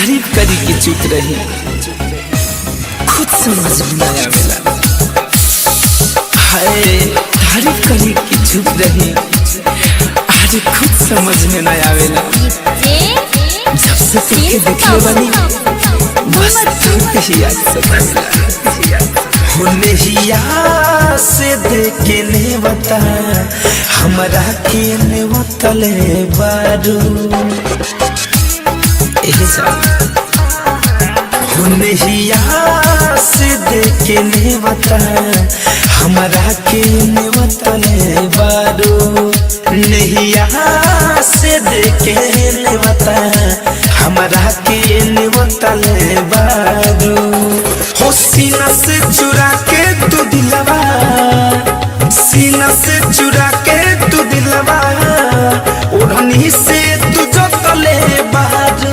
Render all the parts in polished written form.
तारीफ करी कि चुप रही, खुद समझ में न आवेला। हाय तारीफ करी कि चुप रही, आज खुद समझ में न आवेला। जब से तुमके देखले बनी बस तुमके ही याद सतावेला। होने ही याद से देखे ने बता हमरा के ने बतले बारू होने ही याद से देखे ने बता हमरा के ने बतले बारू नहीं याद से देखे ने बता हमरा के ने बतले बारू हो सीना से चुरा के तू दिलवा, सीना से चुरा के तू दिलवा, ओढ़नी से तू जो तले बारू।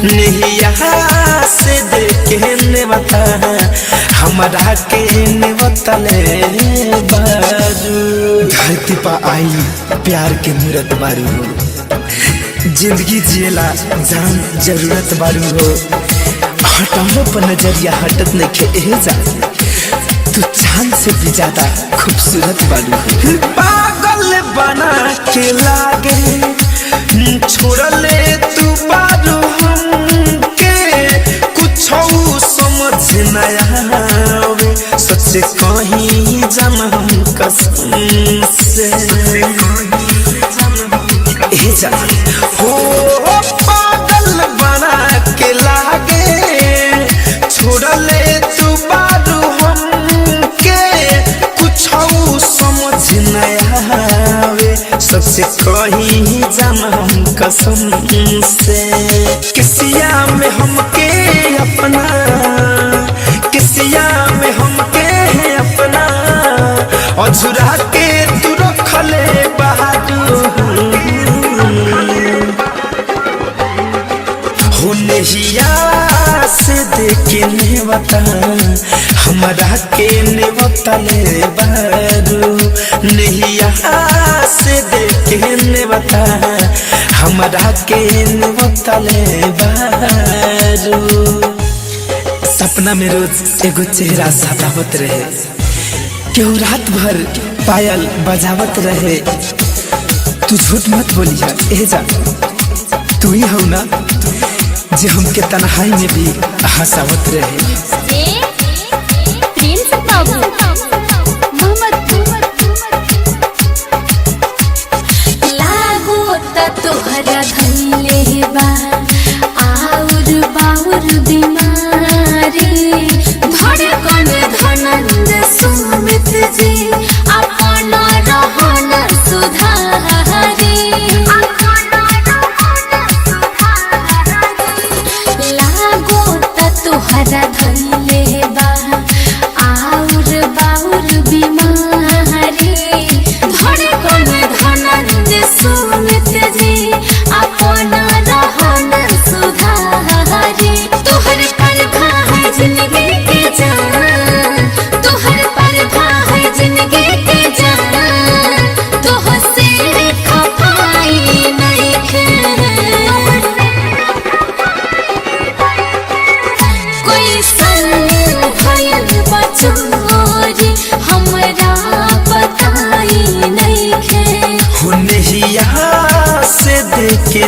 नहीं से देखे ने बता हमरा के ने बतले बारू। धरती पर आई प्यार के मूरत बारू हो, जिंदगी जिएला जान जरूरत बारू हो। हटाने पर नजरिया हटत नहीं खे जा, तू चांद से भी ज्यादा खूबसूरत बारू हो। पागल बना के लागे छोड़ ले तू बारू समझ न आवे, सच्चे कहीं जन्म कसम से जान हो पागल बना के लागे छोड़ ले तू बारू हमके कुछ समझ न आवे, सच्चे कहीं जन्म कसम से। किसिया में हमके अपना, किसिया में हमके है अपना अझुरा के तू रखले बहादुर। होने हिया से देखे ने बता हमरा के ने बतले बारू, नहिया से देखे ने बता हमरा के ने बतले बारू। सपना में रोज एगो चेहरा सतावत रहे, केहू रात भर पायल बजावत रहे। तू झूठ मत बोलिया ए जा, तू ही हो ना जे हमके तन्हाई में भी हंसावत रहे। तोहरा धैले बा आउर बाउर बीमारी, धड़कन धनंद सुमित जी अपन रहन सुधारी। लागो त तोहरा धैले बा आउर बाउर बीमारी, धड़कन धनंद सुमित जी अपन रहन सुधारी। तोहर परखा है जिंदगी के जान, तोहर परखा है जिंदगी के जान, तोह से खपाई नहीं खे। कोई सन भयल बचोरी हमरा बताई नहीं खे। होने ही से देखे